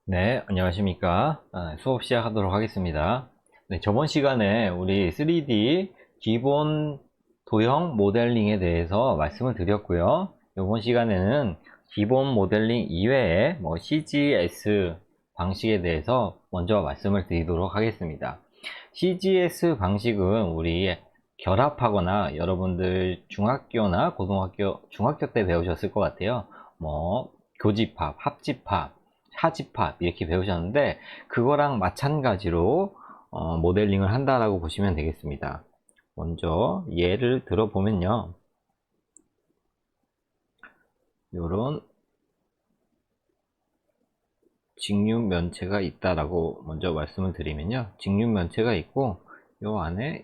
네, 안녕하십니까. 수업 시작하도록 하겠습니다. 네, 저번 시간에 우리 3D 기본 도형 모델링에 대해서 말씀을 드렸고요. 이번 시간에는 기본 모델링 이외에 CGS 방식에 대해서 먼저 말씀을 드리도록 하겠습니다. CGS 방식은 우리 결합하거나 여러분들 중학교나 중학교 때 배우셨을 것 같아요. 교집합, 합집합, 차집합 이렇게 배우셨는데 그거랑 마찬가지로 모델링을 한다라고 보시면 되겠습니다. 먼저 예를 들어보면요, 요런 직류 면체가 있다라고 먼저 말씀을 드리면요, 직류 면체가 있고 요 안에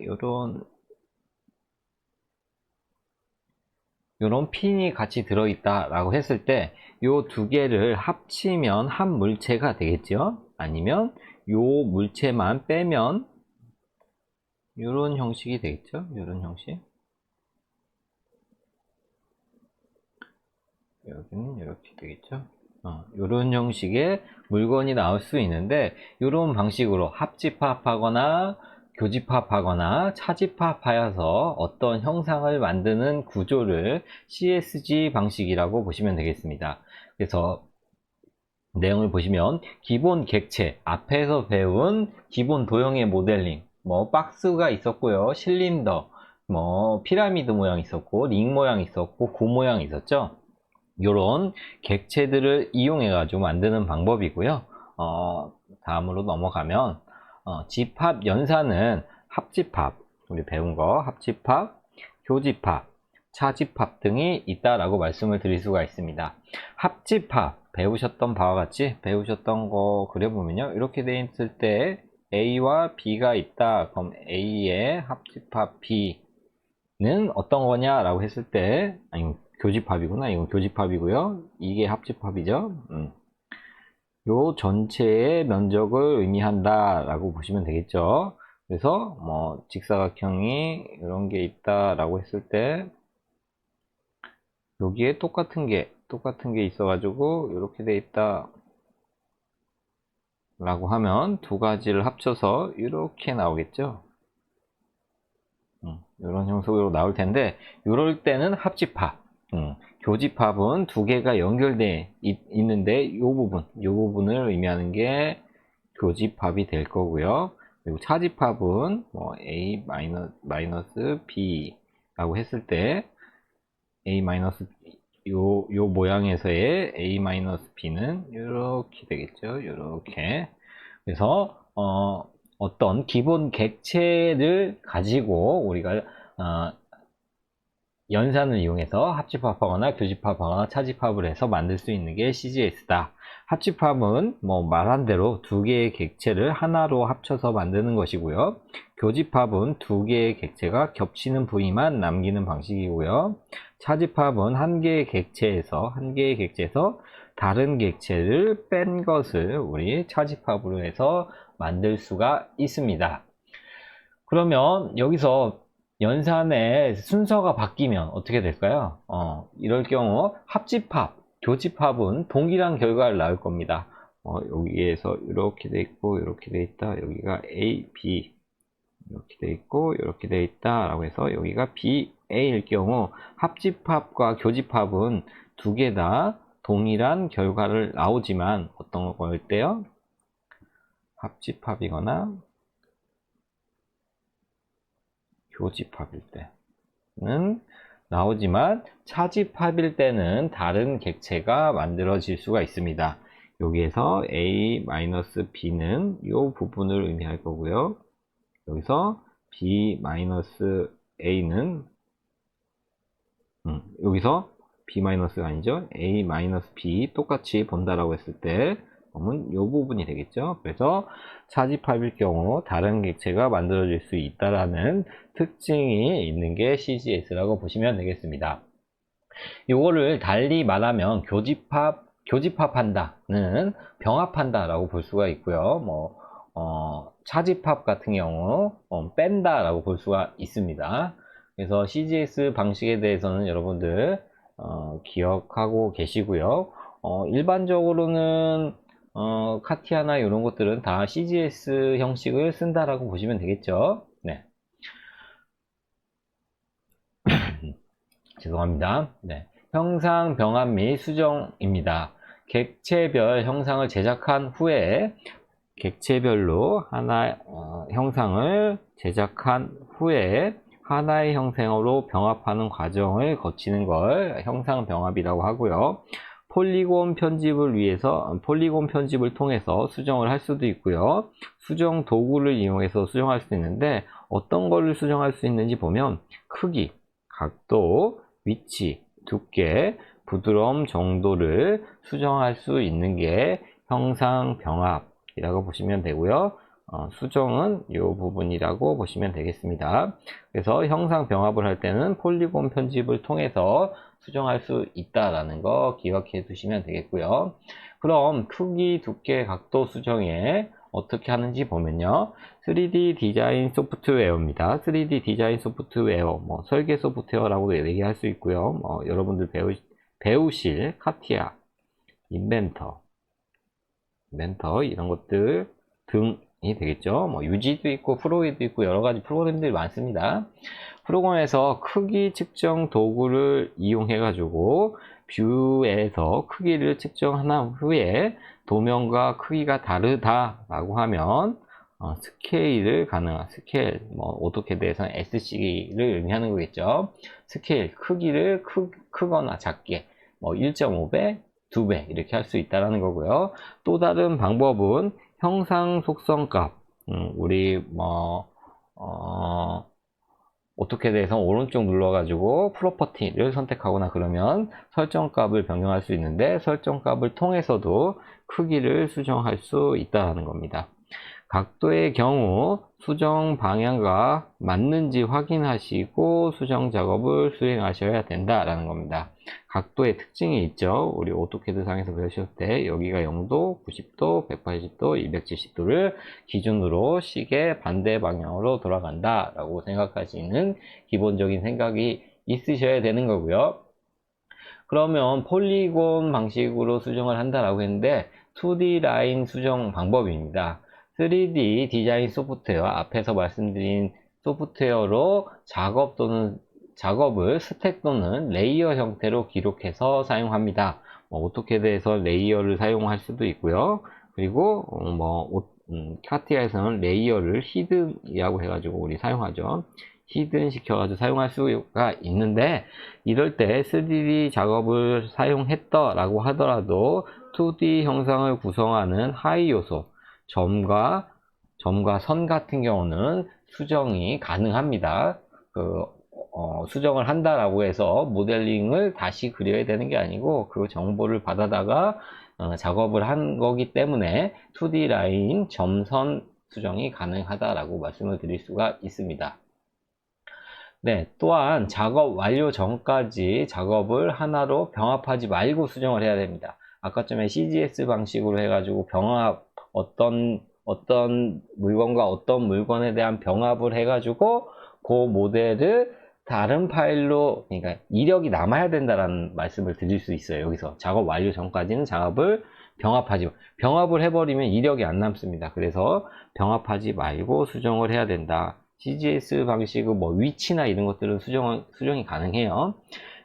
요런 핀이 같이 들어있다라고 했을 때 요 두 개를 합치면 한 물체가 되겠죠. 아니면 요 물체만 빼면 요런 형식이 되겠죠. 요런 형식. 여기는 이렇게 되겠죠. 이런 형식의 물건이 나올 수 있는데, 이런 방식으로 합집합하거나 교집합하거나 차집합하여서 어떤 형상을 만드는 구조를 CSG 방식이라고 보시면 되겠습니다. 그래서 내용을 보시면 기본 객체, 앞에서 배운 기본 도형의 모델링, 박스가 있었고요, 실린더, 피라미드 모양 있었고, 링 모양 있었고, 구 모양 있었죠. 요런 객체들을 이용해 가지고 만드는 방법이고요. 다음으로 넘어가면 집합 연산은 합집합, 우리 배운 거 합집합, 교집합, 차집합 등이 있다라고 말씀을 드릴 수가 있습니다. 합집합 배우셨던 바와 같이 배우셨던 거 그려보면요, 이렇게 돼 있을 때 A와 B가 있다. 그럼 A의 합집합 B는 어떤 거냐라고 했을 때, 아니, 교집합이구나. 이건 교집합이고요. 이게 합집합이죠. 요 전체의 면적을 의미한다 라고 보시면 되겠죠. 그래서 직사각형이 이런 게 있다 라고 했을 때 여기에 똑같은 게 있어 가지고 이렇게 돼 있다 라고 하면 두 가지를 합쳐서 이렇게 나오겠죠. 이런 형식으로 나올 텐데, 이럴 때는 합집합, 교집합은 두 개가 연결돼 있는데 이 부분을 의미하는 게 교집합이 될 거고요. 그리고 차집합은 a 마이너스 b라고 했을 때 a 마이너스 요 모양에서의 a 마이너스 b는 이렇게 되겠죠. 이렇게. 그래서 어떤 기본 객체를 가지고 우리가 어, 연산을 이용해서 합집합하거나 교집합하거나 차집합을 해서 만들 수 있는 게 CGS다. 합집합은 말한 대로 두 개의 객체를 하나로 합쳐서 만드는 것이고요. 교집합은 두 개의 객체가 겹치는 부위만 남기는 방식이고요. 차집합은 한 개의 객체에서 다른 객체를 뺀 것을 우리 차집합으로 해서 만들 수가 있습니다. 그러면 여기서 연산의 순서가 바뀌면 어떻게 될까요? 이럴 경우 합집합, 교집합은 동일한 결과를 낳을 겁니다. 여기에서 이렇게 돼 있고 이렇게 돼 있다. 여기가 A, B 이렇게 돼 있고 이렇게 돼 있다 라고 해서 여기가 B, A일 경우 합집합과 교집합은 두 개 다 동일한 결과를 나오지만 어떤 거일 때요? 합집합이거나 교집합일 때는 나오지만 차집합일 때는 다른 객체가 만들어질 수가 있습니다. 여기에서 A-B는 이 부분을 의미할 거고요. 여기서 B-A는 여기서 B-가 아니죠. A-B 똑같이 본다라고 했을 때 그러면 이 부분이 되겠죠. 그래서 차집합일 경우 다른 객체가 만들어질 수 있다라는 특징이 있는 게 CGS라고 보시면 되겠습니다. 이거를 달리 말하면 교집합한다는 병합한다라고 볼 수가 있고요. 차집합 같은 경우 뺀다라고 볼 수가 있습니다. 그래서 CGS 방식에 대해서는 여러분들 기억하고 계시고요. 일반적으로는 카티아나 이런 것들은 다 CGS 형식을 쓴다라고 보시면 되겠죠. 네. 죄송합니다. 네. 형상 병합 및 수정입니다. 객체별 형상을 제작한 후에 객체별로 하나의 형상을 제작한 후에 하나의 형상으로 병합하는 과정을 거치는 걸 형상 병합이라고 하고요. 폴리곤 편집을 통해서 수정을 할 수도 있고요. 수정 도구를 이용해서 수정할 수 있는데 어떤 거를 수정할 수 있는지 보면 크기, 각도, 위치, 두께, 부드러움 정도를 수정할 수 있는 게 형상 병합이라고 보시면 되고요. 수정은 이 부분이라고 보시면 되겠습니다. 그래서 형상 병합을 할 때는 폴리곤 편집을 통해서 수정할 수 있다라는 거 기억해 두시면 되겠고요. 그럼 크기, 두께, 각도 수정에 어떻게 하는지 보면요. 3D 디자인 소프트웨어입니다. 3D 디자인 소프트웨어, 설계 소프트웨어라고도 얘기할 수 있고요. 여러분들 배우실 카티아, 인벤터 이런 것들 등이 되겠죠. 유지도 있고 프로이도 있고 여러 가지 프로그램들이 많습니다. 프로그램에서 크기 측정 도구를 이용해 가지고 뷰에서 크기를 측정한 후에 도면과 크기가 다르다라고 하면 스케일을 스케일, 오토캐드에서는 SC를 의미하는 거겠죠. 스케일, 크기를 크거나 작게 1.5배, 2배 이렇게 할 수 있다는 거고요. 또 다른 방법은 형상 속성값, 우리 오토캐드에서 오른쪽 눌러가지고 프로퍼티를 선택하거나 그러면 설정값을 변경할 수 있는데 설정값을 통해서도 크기를 수정할 수 있다는 겁니다. 각도의 경우 수정 방향과 맞는지 확인하시고 수정 작업을 수행하셔야 된다라는 겁니다. 각도의 특징이 있죠. 우리 오토캐드 상에서 배우실 때 여기가 0도, 90도, 180도, 270도를 기준으로 시계 반대 방향으로 돌아간다 라고 생각하시는 기본적인 생각이 있으셔야 되는 거고요. 그러면 폴리곤 방식으로 수정을 한다라고 했는데 2D 라인 수정 방법입니다. 3D 디자인 소프트웨어, 앞에서 말씀드린 소프트웨어로 작업을 스택 또는 레이어 형태로 기록해서 사용합니다. 오토캐드에서 레이어를 사용할 수도 있고요. 그리고 카티아에서는 레이어를 히든이라고 해가지고 우리 사용하죠. 히든 시켜가지고 사용할 수가 있는데 이럴 때 3D 작업을 사용했다라고 하더라도 2D 형상을 구성하는 하위 요소 점과 선 같은 경우는 수정이 가능합니다. 수정을 한다라고 해서 모델링을 다시 그려야 되는 게 아니고 그 정보를 받아다가 작업을 한 거기 때문에 2D 라인 점선 수정이 가능하다라고 말씀을 드릴 수가 있습니다. 네, 또한 작업 완료 전까지 작업을 하나로 병합하지 말고 수정을 해야 됩니다. 아까 전에 CGS 방식으로 해가지고 어떤 물건과 어떤 물건에 대한 병합을 해가지고 그 모델을 다른 파일로, 그러니까 이력이 남아야 된다라는 말씀을 드릴 수 있어요. 여기서 작업 완료 전까지는 병합을 해버리면 이력이 안 남습니다. 그래서 병합하지 말고 수정을 해야 된다. CGS 방식의 위치나 이런 것들은 수정이 가능해요.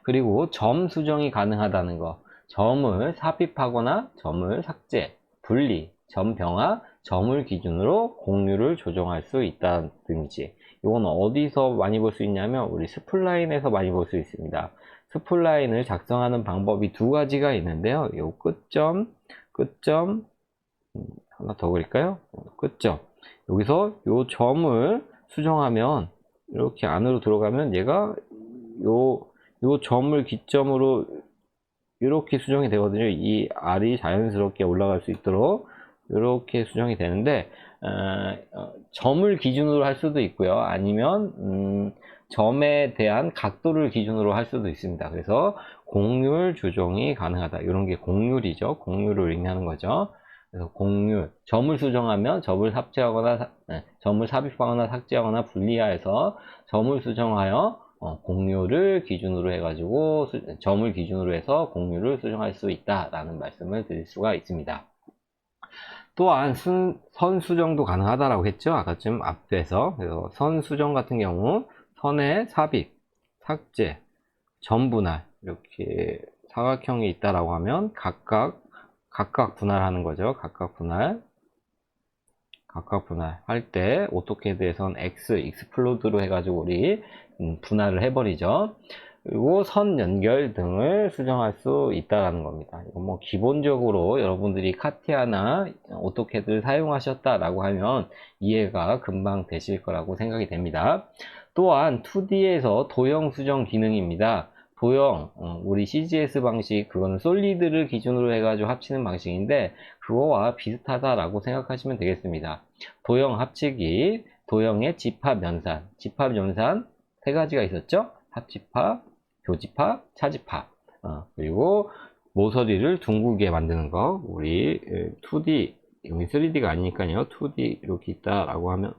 그리고 점 수정이 가능하다는 거. 점을 삽입하거나 점을 삭제, 분리, 점 병합, 점을 기준으로 공유를 조정할 수 있다든지. 이건 어디서 많이 볼 수 있냐면 우리 스플라인에서 많이 볼 수 있습니다. 스플라인을 작성하는 방법이 두 가지가 있는데요. 요 끝점, 하나 더 그릴까요? 끝점. 여기서 요 점을 수정하면 이렇게 안으로 들어가면 얘가 요 점을 기점으로 이렇게 수정이 되거든요. 이 R이 자연스럽게 올라갈 수 있도록 이렇게 수정이 되는데 점을 기준으로 할 수도 있고요. 아니면 점에 대한 각도를 기준으로 할 수도 있습니다. 그래서 공률 조정이 가능하다. 이런 게 공률이죠. 공률을 의미하는 거죠. 그래서 공률, 점을 수정하면 점을 삽입하거나 삭제하거나 분리하여서 점을 수정하여 공률을 기준으로 해가지고 점을 기준으로 해서 공률을 수정할 수 있다라는 말씀을 드릴 수가 있습니다. 또한 선 수정도 가능하다라고 했죠. 아까쯤 앞에서. 그래서 선 수정 같은 경우 선의 삽입, 삭제, 점분할 이렇게 사각형이 있다라고 하면 각각 분할하는 거죠. 각각 분할할 때 오토캐드에선 익스플로드로 해가지고 우리 분할을 해버리죠. 그리고 선 연결 등을 수정할 수 있다라는 겁니다. 이건 뭐 기본적으로 여러분들이 카티아나 오토캐드를 사용하셨다라고 하면 이해가 금방 되실 거라고 생각이 됩니다. 또한 2D에서 도형 수정 기능입니다. 도형, 우리 CGS 방식, 그거는 솔리드를 기준으로 해가지고 합치는 방식인데 그거와 비슷하다라고 생각하시면 되겠습니다. 도형 합치기, 도형의 집합 연산 세 가지가 있었죠. 합집합, 교집합, 차집합. 그리고 모서리를 둥글게 만드는 거. 우리 2D, 여기 3D가 아니니까요. 2D 이렇게 있다라고 하면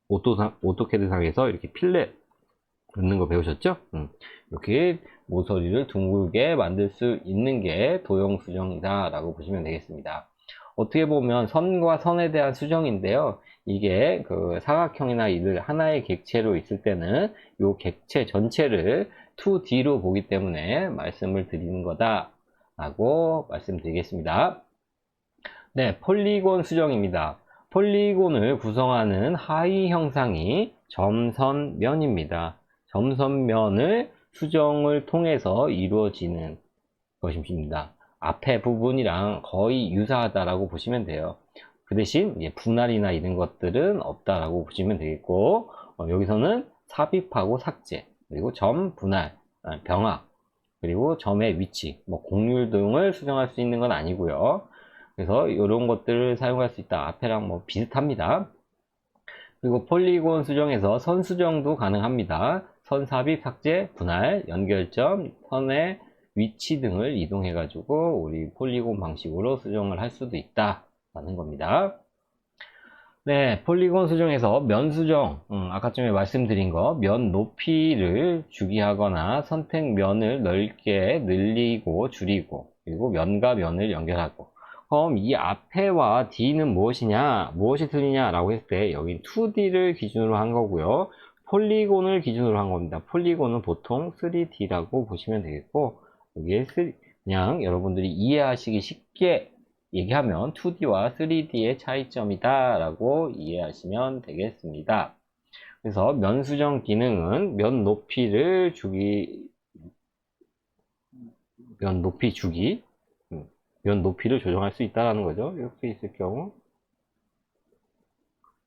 오토캐드 상에서 이렇게 필렛 넣는 거 배우셨죠? 이렇게 모서리를 둥글게 만들 수 있는 게 도형 수정이다 라고 보시면 되겠습니다. 어떻게 보면 선과 선에 대한 수정인데요. 이게 그 사각형이나 이들 하나의 객체로 있을 때는 이 객체 전체를 2D로 보기 때문에 말씀을 드리는 거다 라고 말씀드리겠습니다. 네, 폴리곤 수정입니다. 폴리곤을 구성하는 하위 형상이 점선면입니다. 점선면을 수정을 통해서 이루어지는 것입니다. 앞에 부분이랑 거의 유사하다라고 보시면 돼요. 그 대신 이제 분할이나 이런 것들은 없다라고 보시면 되겠고, 여기서는 삽입하고 삭제, 그리고 점 분할, 병합, 그리고 점의 위치, 뭐 곡률 등을 수정할 수 있는 건 아니고요. 그래서 이런 것들을 사용할 수 있다. 앞에랑 뭐 비슷합니다. 그리고 폴리곤 수정에서 선 수정도 가능합니다. 선 삽입, 삭제, 분할, 연결점, 선의 위치 등을 이동해 가지고 우리 폴리곤 방식으로 수정을 할 수도 있다라는 겁니다. 네, 폴리곤 수정에서 면 수정, 아까쯤에 말씀드린 거, 면 높이를 주기 하거나 선택면을 넓게 늘리고 줄이고, 그리고 면과 면을 연결하고. 그럼 이 앞에와 D는 무엇이냐, 무엇이 틀리냐라고 했을 때 여기 2D를 기준으로 한 거고요. 폴리곤을 기준으로 한 겁니다. 폴리곤은 보통 3D라고 보시면 되겠고, 여기에 그냥 여러분들이 이해하시기 쉽게 얘기하면 2D와 3D의 차이점이다 라고 이해하시면 되겠습니다. 그래서 면 수정 기능은 면 높이 주기, 면 높이를 조정할 수 있다는 거죠. 이렇게 있을 경우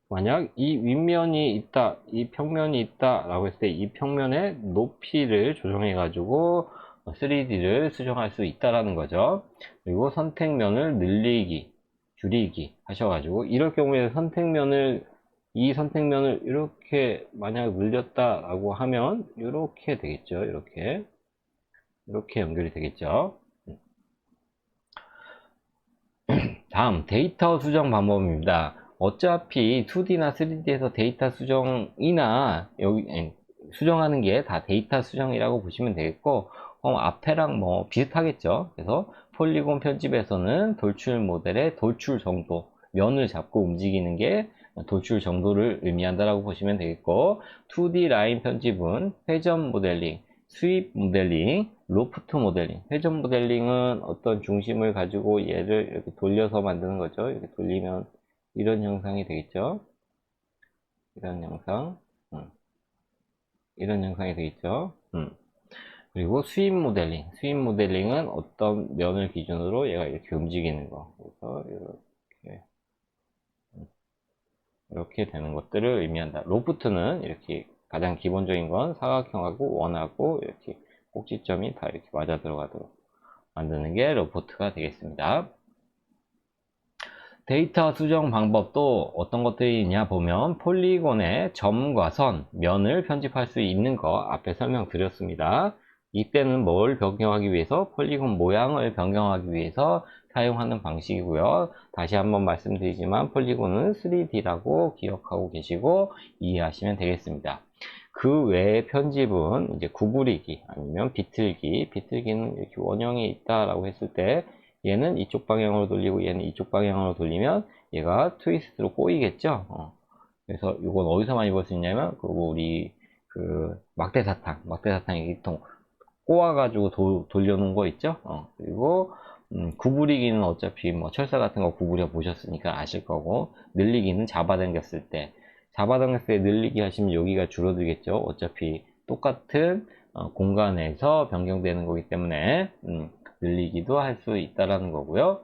만약 이 윗면이 있다, 이 평면이 있다 라고 했을 때 이 평면의 높이를 조정해 가지고 3D를 수정할 수 있다라는 거죠. 그리고 선택면을 늘리기, 줄이기 하셔가지고 이럴 경우에 이 선택면을 이렇게 만약 늘렸다라고 하면 이렇게 되겠죠. 이렇게 연결이 되겠죠. 다음 데이터 수정 방법입니다. 어차피 2D나 3D에서 데이터 수정이나 수정하는 게 다 데이터 수정이라고 보시면 되겠고, 앞에랑 뭐 비슷하겠죠. 그래서 폴리곤 편집에서는 돌출 모델의 돌출 정도, 면을 잡고 움직이는 게 돌출 정도를 의미한다라고 보시면 되겠고, 2D 라인 편집은 회전 모델링, 스윕 모델링, 로프트 모델링. 회전 모델링은 어떤 중심을 가지고 얘를 이렇게 돌려서 만드는 거죠. 이렇게 돌리면 이런 형상이 되겠죠. 이런 형상. 이런 형상이 되겠죠. 그리고 스윕 모델링. 스윕 모델링은 어떤 면을 기준으로 얘가 이렇게 움직이는 거. 그래서 이렇게 되는 것들을 의미한다. 로프트는 이렇게 가장 기본적인 건 사각형하고 원하고 이렇게 꼭지점이 다 이렇게 맞아 들어가도록 만드는 게 로프트가 되겠습니다. 데이터 수정 방법도 어떤 것들이 있냐 보면 폴리곤의 점과 선, 면을 편집할 수 있는 거 앞에 설명드렸습니다. 이때는 뭘 변경하기 위해서? 폴리곤 모양을 변경하기 위해서 사용하는 방식이고요. 다시 한번 말씀드리지만 폴리곤은 3D라고 기억하고 계시고 이해하시면 되겠습니다. 그 외의 편집은 이제 구부리기 아니면 비틀기는 이렇게 원형이 있다라고 했을 때 얘는 이쪽 방향으로 돌리고 얘는 이쪽 방향으로 돌리면 얘가 트위스트로 꼬이겠죠. 그래서 이건 어디서 많이 볼 수 있냐면 우리 막대사탕 이렇게 꼬아가지고 돌려놓은 거 있죠. 그리고 구부리기는 어차피 뭐 철사 같은 거 구부려 보셨으니까 아실 거고, 늘리기는 잡아당겼을 때 늘리기 하시면 여기가 줄어들겠죠. 어차피 똑같은 공간에서 변경되는 거기 때문에 늘리기도 할 수 있다라는 거고요.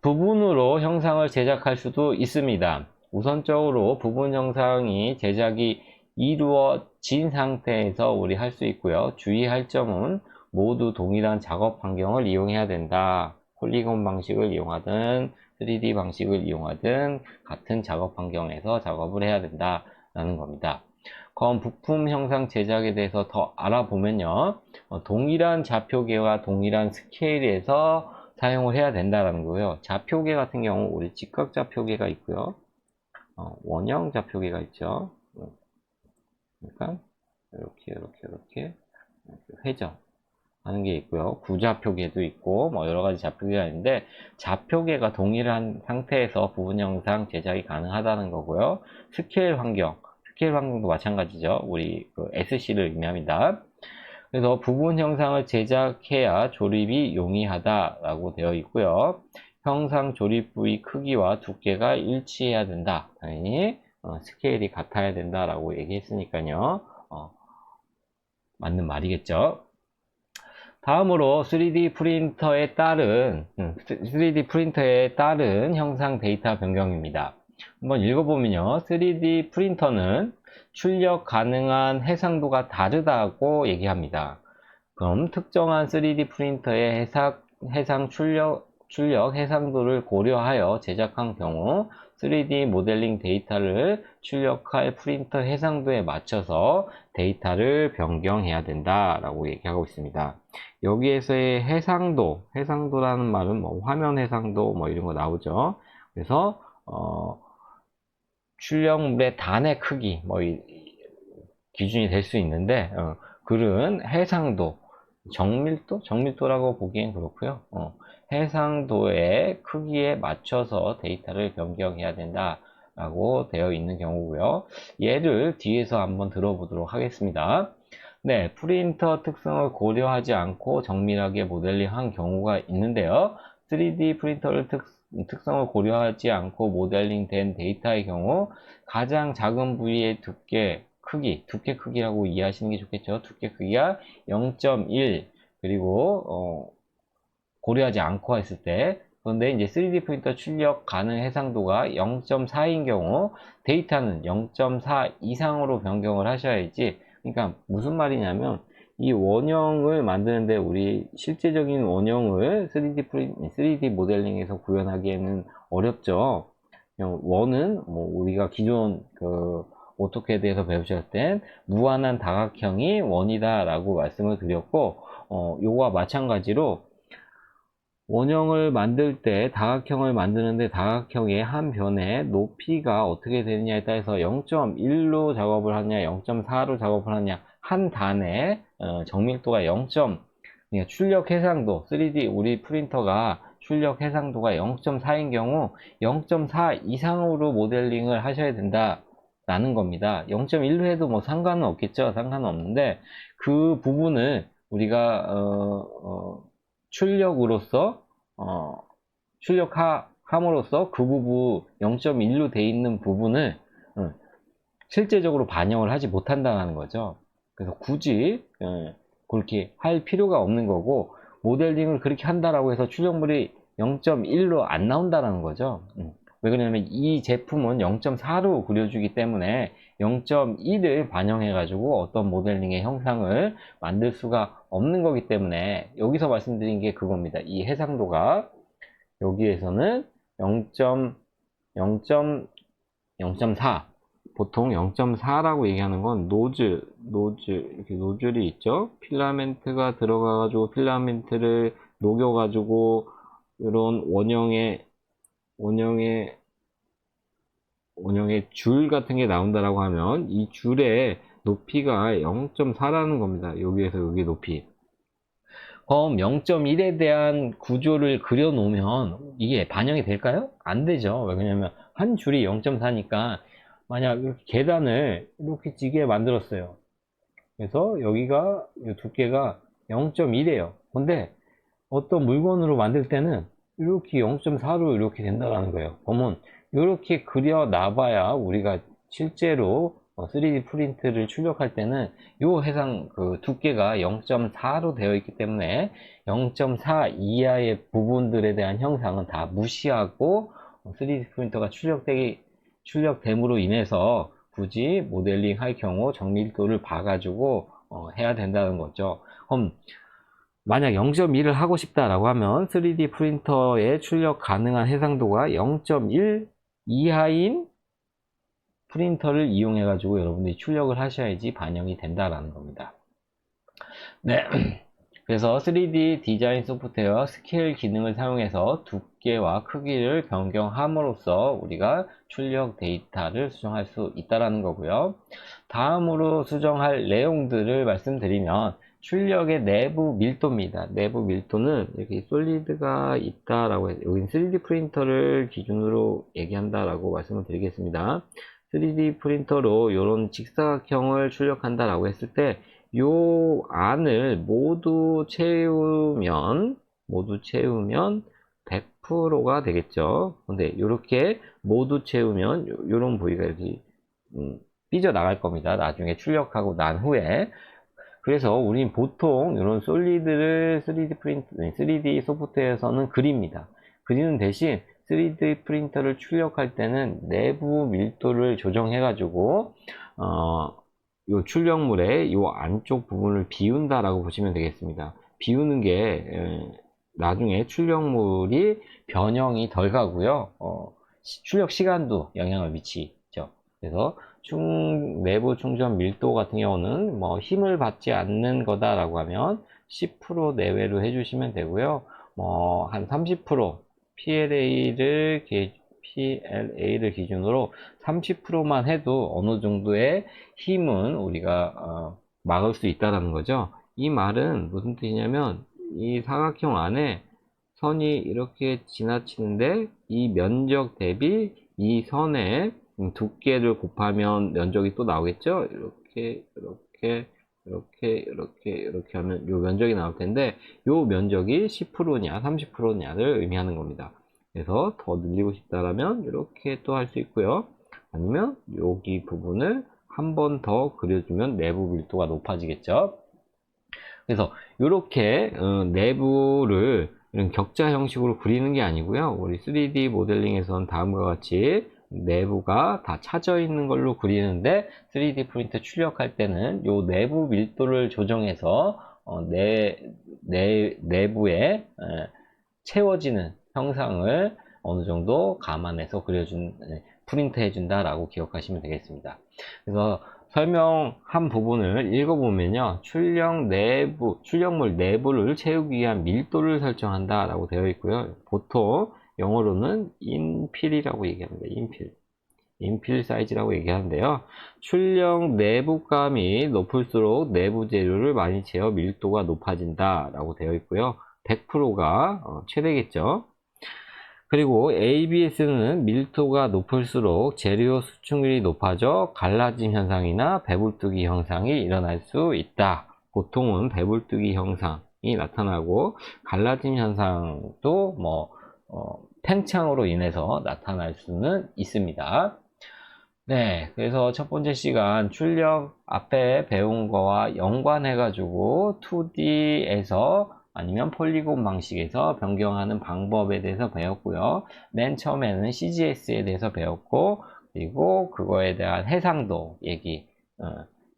부분으로 형상을 제작할 수도 있습니다. 우선적으로 부분 형상이 제작이 이루어진 상태에서 우리 할 수 있고요. 주의할 점은 모두 동일한 작업 환경을 이용해야 된다. 폴리곤 방식을 이용하든 3D 방식을 이용하든 같은 작업 환경에서 작업을 해야 된다라는 겁니다. 그럼 부품 형상 제작에 대해서 더 알아보면요. 동일한 좌표계와 동일한 스케일에서 사용을 해야 된다는 거예요. 좌표계 같은 경우 우리 직각 좌표계가 있고요. 원형 좌표계가 있죠. 그러니까 이렇게 회전 하는 게 있고요. 구좌표계도 있고 뭐 여러 가지 좌표계가 있는데, 좌표계가 동일한 상태에서 부분 형상 제작이 가능하다는 거고요. 스케일 환경도 마찬가지죠. 우리 SC를 의미합니다. 그래서 부분 형상을 제작해야 조립이 용이하다라고 되어 있고요. 형상 조립 부위 크기와 두께가 일치해야 된다. 당연히 스케일이 같아야 된다라고 얘기했으니까요. 맞는 말이겠죠. 다음으로 3D 프린터에 따른 형상 데이터 변경입니다. 한번 읽어보면요. 3D 프린터는 출력 가능한 해상도가 다르다고 얘기합니다. 그럼 특정한 3D 프린터의 해상 출력 해상도를 고려하여 제작한 경우 3D 모델링 데이터를 출력할 프린터 해상도에 맞춰서 데이터를 변경해야 된다라고 얘기하고 있습니다. 여기에서의 해상도라는 말은 뭐 화면 해상도 뭐 이런 거 나오죠. 그래서 출력물의 단의 크기 뭐 기준이 될 수 있는데, 그런 해상도, 정밀도라고 보기엔 그렇고요. 해상도의 크기에 맞춰서 데이터를 변경해야 된다라고 되어 있는 경우고요. 예를 뒤에서 한번 들어보도록 하겠습니다. 네, 프린터 특성을 고려하지 않고 정밀하게 모델링한 경우가 있는데요. 3D 프린터를 특성을 고려하지 않고 모델링된 데이터의 경우 가장 작은 부위의 두께 크기라고 이해하시는 게 좋겠죠. 두께 크기가 0.1, 그리고 고려하지 않고 했을 때, 그런데 이제 3D 프린터 출력 가능 해상도가 0.4인 경우 데이터는 0.4 이상으로 변경을 하셔야지. 그러니까 무슨 말이냐면, 이 원형을 만드는데 우리 실제적인 원형을 3D 모델링에서 구현하기에는 어렵죠. 원은 뭐 우리가 기존 오토캐드에서 배우셨을 땐 무한한 다각형이 원이다 라고 말씀을 드렸고, 요거와 마찬가지로 원형을 만들 때 다각형을 만드는데 다각형의 한 변의 높이가 어떻게 되느냐에 따라서 0.1로 작업을 하냐 0.4로 작업을 하냐, 한 단의 정밀도가 그러니까 출력 해상도 3D 우리 프린터가 출력 해상도가 0.4인 경우 0.4 이상으로 모델링을 하셔야 된다 라는 겁니다. 0.1로 해도 뭐 상관은 없겠죠. 상관은 없는데 그 부분을 우리가 출력함으로써 그 부분 0.1로 돼 있는 부분을 실제적으로 반영을 하지 못한다는 거죠. 그래서 굳이 그렇게 할 필요가 없는 거고, 모델링을 그렇게 한다라고 해서 출력물이 0.1로 안 나온다는 거죠. 왜 그러냐면 이 제품은 0.4로 그려주기 때문에 0.1을 반영해 가지고 어떤 모델링의 형상을 만들 수가 없는 거기 때문에, 여기서 말씀드린 게 그겁니다. 이 해상도가 여기에서는 0.4, 보통 0.4라고 얘기하는 건 이렇게 노즐이 있죠. 필라멘트가 들어가 가지고 필라멘트를 녹여 가지고 이런 원형의 줄 같은 게 나온다라고 하면 이 줄의 높이가 0.4라는 겁니다. 여기에서 여기 높이. 그럼 0.1에 대한 구조를 그려 놓으면 이게 반영이 될까요? 안 되죠. 왜냐면 한 줄이 0.4니까 만약 이렇게 계단을 이렇게 찌게 만들었어요. 그래서 여기가 이 두께가 0.1이에요. 근데 어떤 물건으로 만들 때는 이렇게 0.4로 이렇게 된다는 거예요. 그러면 이렇게 그려 놔봐야 우리가 실제로 3D 프린트를 출력할 때는 이 해상 그 두께가 0.4로 되어 있기 때문에 0.4 이하의 부분들에 대한 형상은 다 무시하고 3D 프린터가 출력됨으로 인해서 굳이 모델링 할 경우 정밀도를 봐가지고 해야 된다는 거죠. 그럼 만약 0.1을 하고 싶다라고 하면 3D 프린터에 출력 가능한 해상도가 0.1 이하인 프린터를 이용해 가지고 여러분들이 출력을 하셔야지 반영이 된다라는 겁니다. 네. 그래서 3D 디자인 소프트웨어 스케일 기능을 사용해서 두께와 크기를 변경함으로써 우리가 출력 데이터를 수정할 수 있다는 거고요. 다음으로 수정할 내용들을 말씀드리면 출력의 내부 밀도입니다. 내부 밀도는 이렇게 솔리드가 있다라고 해서 여기는 3D 프린터를 기준으로 얘기한다라고 말씀을 드리겠습니다. 3D 프린터로 이런 직사각형을 출력한다라고 했을 때 요 안을 모두 채우면 100%가 되겠죠. 근데 이렇게 모두 채우면 요런 부위가 이렇게 삐져 나갈 겁니다. 나중에 출력하고 난 후에. 그래서 우린 보통 이런 솔리드를 3D 소프트웨어에서는 그립니다. 그리는 대신 3D 프린터를 출력할 때는 내부 밀도를 조정해 가지고 요 출력물의 요 안쪽 부분을 비운다라고 보시면 되겠습니다. 비우는 게 나중에 출력물이 변형이 덜 가고요. 출력 시간도 영향을 미치죠. 그래서 내부 충전 밀도 같은 경우는 뭐 힘을 받지 않는 거다라고 하면 10% 내외로 해주시면 되고요. 뭐 한 30% PLA를 기준으로 30%만 해도 어느 정도의 힘은 우리가 막을 수 있다는 거죠. 이 말은 무슨 뜻이냐면 이 사각형 안에 선이 이렇게 지나치는데 이 면적 대비 이 선의 두께를 곱하면 면적이 또 나오겠죠. 이렇게 하면 요 면적이 나올 텐데 요 면적이 10%냐 30%냐를 의미하는 겁니다. 그래서 더 늘리고 싶다라면 이렇게 또 할 수 있고요. 아니면 여기 부분을 한 번 더 그려주면 내부 밀도가 높아지겠죠. 그래서 이렇게 내부를 이런 격자 형식으로 그리는 게 아니고요. 우리 3D 모델링에서는 다음과 같이 내부가 다 차져 있는 걸로 그리는데 3D 프린터 출력할 때는 요 내부 밀도를 조정해서 내부에 채워지는 형상을 어느 정도 감안해서 프린트 해준다라고 기억하시면 되겠습니다. 그래서 설명한 부분을 읽어보면요. 출력물 내부를 채우기 위한 밀도를 설정한다 라고 되어 있고요. 보통 영어로는 인필이라고 얘기합니다. 인필 사이즈라고 얘기하는데요. 출력 내부감이 높을수록 내부 재료를 많이 채워 밀도가 높아진다 라고 되어 있고요. 100%가 최대겠죠. 그리고 ABS는 밀도가 높을수록 재료 수축률이 높아져 갈라짐 현상이나 배불뚝이 현상이 일어날 수 있다. 보통은 배불뚝이 현상이 나타나고 갈라짐 현상도 팽창으로 인해서 나타날 수는 있습니다. 네, 그래서 첫 번째 시간 출력 앞에 배운 거와 연관해 가지고 2D에서 아니면 폴리곤 방식에서 변경하는 방법에 대해서 배웠고요. 맨 처음에는 CGS에 대해서 배웠고, 그리고 그거에 대한 해상도 얘기,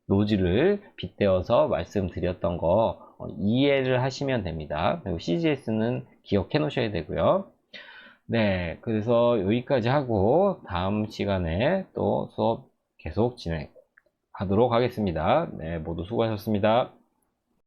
노즐을 빗대어서 말씀드렸던 거 이해를 하시면 됩니다. 그리고 CGS는 기억해 놓으셔야 되고요. 네, 그래서 여기까지 하고 다음 시간에 또 수업 계속 진행하도록 하겠습니다. 네, 모두 수고하셨습니다.